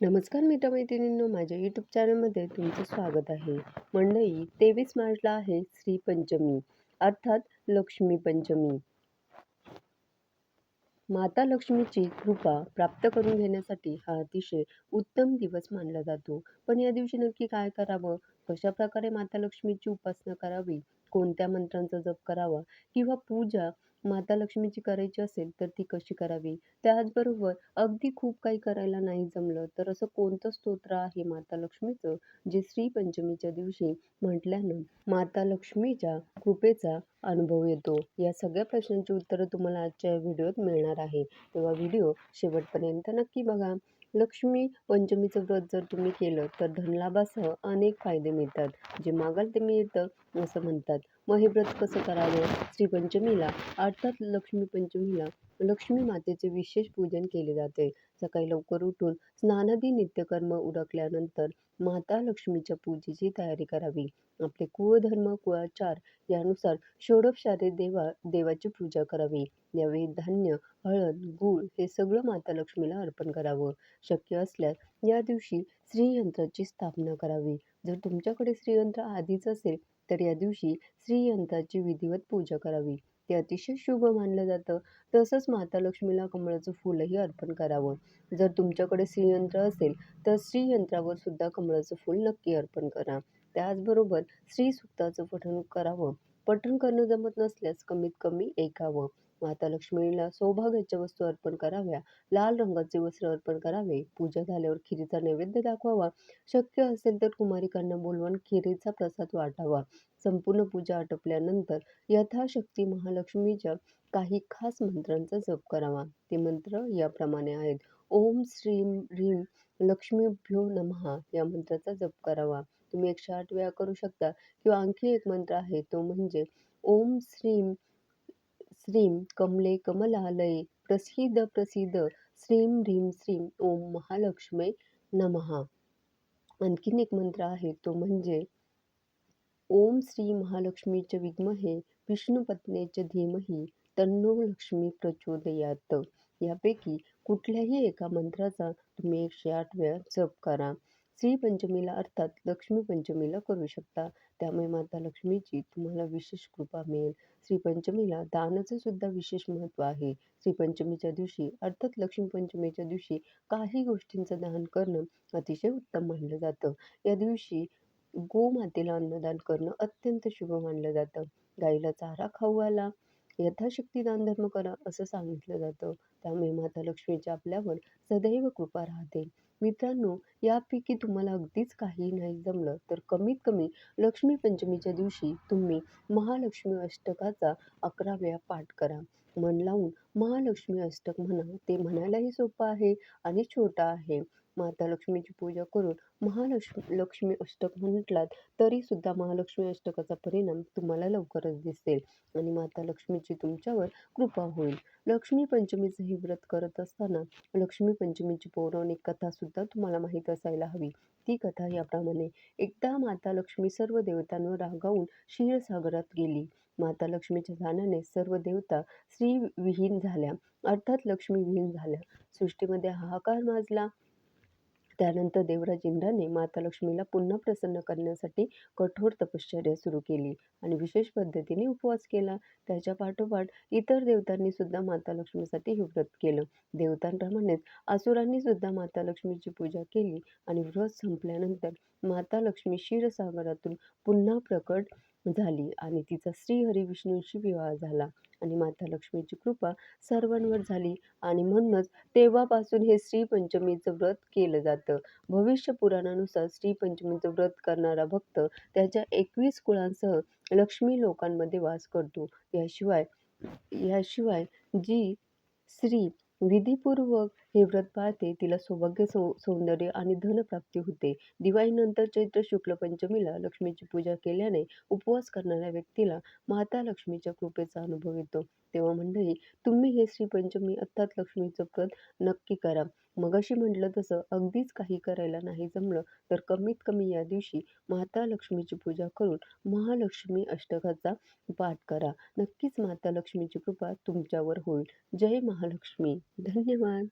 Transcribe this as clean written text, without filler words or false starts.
नमस्कार मित्रमैत्रिणींनो, माझ्या यूट्यूब चॅनलमध्ये तुमचं स्वागत आहे. मंडळी, 23 मार्चला आहे श्रीपंचमी अर्थात लक्ष्मी पंचमी. माता लक्ष्मीची कृपा प्राप्त करून घेण्यासाठी हा अतिशय उत्तम दिवस मानला जातो. पण या दिवशी नक्की काय करावं? कशाप्रकारे माता लक्ष्मीची उपासना करावी? कोणत्या मंत्रांचा जप करावा? किंवा पूजा माता लक्ष्मीची करायची असेल तर ती कशी करावी? त्याचबरोबर अगदी खूप काही करायला नाही जमलं तर असं कोणतं स्तोत्र आहे माता लक्ष्मीचं जे श्रीपंचमीच्या दिवशी म्हटल्यानं माता लक्ष्मीच्या कृपेचा अनुभव येतो? या सगळ्या प्रश्नांची उत्तरं तुम्हाला आजच्या व्हिडिओत मिळणार आहे. तेव्हा व्हिडिओ शेवटपर्यंत नक्की बघा. लक्ष्मी पंचमीचं व्रत जर तुम्ही केलं तर धनलाभासह अनेक फायदे मिळतात. जे मागाल ते मिळतं असं म्हणतात. मग हे व्रत कसं करावं? श्रीपंचमीला अर्थात लक्ष्मी पंचमीला लक्ष्मी मातेचे विशेष पूजन केले जाते. सकाळी लवकर उठून स्नानादी नित्यकर्म उरकल्यानंतर माता लक्ष्मीच्या पूजेची तयारी करावी. आपले कुळधर्म, कुळाचार यानुसार षोडशोपचारे देवाची पूजा करावी. यावेळी धान्य, हळद, गूळ हे सगळं माता लक्ष्मीला अर्पण करावं. शक्य असल्यास या दिवशी श्रीयंत्राची स्थापना करावी. जर तुमच्याकडे श्रीयंत्र आधीच असेल तर या दिवशी श्रीयंत्राची विधिवत पूजा करावी. ते अतिशय शुभ मानलं जातं. तसंच माता लक्ष्मीला कमळाचं फुलही अर्पण करावं. जर तुमच्याकडे श्रीयंत्र असेल तर श्रीयंत्रावर सुद्धा कमळाचं फूल नक्की अर्पण करा. त्याचबरोबर श्रीसूक्ताचं पठण करावं. पठण करणं जमत नसल्यास कमीत कमी ऐकावं. माता लक्ष्मीला सौभाग्याच्या वस्तू अर्पण कराव्या. लाल रंगाचे वस्त्र अर्पण करावे. पूजा झाल्यावर खिरीचा नैवेद्य दाखवावा. शक्य असेल तर कुमारिकांना बोलवून खिरीचा प्रसाद वाटावा. संपूर्ण पूजा आटोपल्यानंतर यथाशक्ती महालक्ष्मीच्या काही खास मंत्रांचा जप करावा. ते मंत्र याप्रमाणे आहेत. ओम श्रीम ह्रीं लक्ष्मीभ्यो नमः या मंत्राचा जप करावा. तुम्ही 108 वेळा करू शकता किंवा आणखी एक मंत्र आहे तो म्हणजे ओम श्रीं श्रीं कमले कमलालये प्रसीद प्रसीद श्रीं ह्रीं श्रीं ओम महालक्ष्मी नमः. आणखीन एक मंत्र आहे तो म्हणजे ओम श्री महालक्ष्मीच विद्महे विष्णुपत्नीच धीमहि तन्नो लक्ष्मी प्रचोदयात. यापैकी कुठल्याही एका मंत्राचा तुम्ही 108 वेळा जप करा. श्रीपंचमीला अर्थात लक्ष्मी पंचमीला करू शकता. त्यामुळे माता लक्ष्मीची तुम्हाला विशेष कृपा मिळेल. श्रीपंचमीला दानाचं सुद्धा विशेष महत्त्व आहे. श्रीपंचमीच्या दिवशी अर्थात लक्ष्मी पंचमीच्या दिवशी काही गोष्टींचं दान करणं अतिशय उत्तम मानलं जातं. या दिवशी गोमातेला अन्नदान करणं अत्यंत शुभ मानलं जातं. गाईला चारा खाऊ घाला, यथाशक्ती दानधर्म करा असं सांगितलं जातं. त्यामुळे माता लक्ष्मीची आपल्यावर सदैव कृपा राहते. मित्रांनो, यापैकी तुम्हाला अगदीच काही नाही जमलं तर कमीत कमी लक्ष्मी पंचमीच्या दिवशी तुम्ही महालक्ष्मी अष्टकाचा 11 वेळा पाठ करा. मन लावून महालक्ष्मी अष्टक म्हणा. ते म्हणायलाही सोपं आहे आणि छोटं आहे. माता लक्ष्मीची पूजा करून लक्ष्मी अष्टक म्हटलात तरी सुद्धा महालक्ष्मी अष्टकाचा परिणाम तुम्हाला लवकरच दिसेल आणि माता लक्ष्मीची तुमच्यावर कृपा होईल. लक्ष्मी पंचमीचं हे व्रत करत असताना लक्ष्मी पंचमीची पौराणिक कथा सुद्धा तुम्हाला माहीत असायला हवी. ती कथा याप्रमाणे. एकदा माता लक्ष्मी सर्व देवतांवर रागावून क्षीरसागरात गेली. माता लक्ष्मीच्या जाण्याने सर्व देवता श्रीविहीन झाल्या अर्थात लक्ष्मीविहीन झाल्या. सृष्टीमध्ये हाहाकार माजला. त्यानंतर देवराज इंद्राने माता लक्ष्मीला पुन्हा प्रसन्न करण्यासाठी कठोर तपश्चर्या सुरू केली आणि विशेष पद्धतीने उपवास केला. त्याच्या पाठोपाठ इतर देवतांनी सुद्धा माता लक्ष्मीसाठी हे व्रत केलं. देवतांप्रमाणेच असुरांनी सुद्धा माता लक्ष्मीची पूजा केली आणि व्रत संपल्यानंतर माता लक्ष्मी क्षीरसागरातून पुन्हा प्रकट झाली आणि तिचा श्रीहरी विष्णूंशी विवाह झाला आणि माता लक्ष्मीची कृपा सर्वांवर झाली आणि म्हणूनच तेव्हापासून हे श्रीपंचमीचं व्रत केलं जातं. भविष्य पुराणानुसार श्रीपंचमीचं व्रत करणारा भक्त त्याच्या 21 कुळांसह लक्ष्मी लोकांमध्ये वास करतो. याशिवाय याशिवाय जी स्त्री विधीपूर्वक हे व्रत पाळते तिला सौभाग्य, सौंदर्य आणि धनप्राप्ती होते. दिवाळीनंतर चैत्र शुक्ल पंचमीला लक्ष्मीची पूजा केल्याने उपवास करणाऱ्या व्यक्तीला माता लक्ष्मीच्या कृपेचा अनुभव येतो. तेव्हा मंडळी, तुम्ही हे श्रीपंचमी अर्थात लक्ष्मीचं व्रत नक्की करा. मगाशी म्हटलं तसं अगदीच काही करायला नाही जमलं तर कमीत कमी या दिवशी माता लक्ष्मीची पूजा करून महालक्ष्मी अष्टकाचा पाठ करा. नक्कीच माता लक्ष्मीची कृपा तुमच्यावर होईल. जय महालक्ष्मी. धन्यवाद.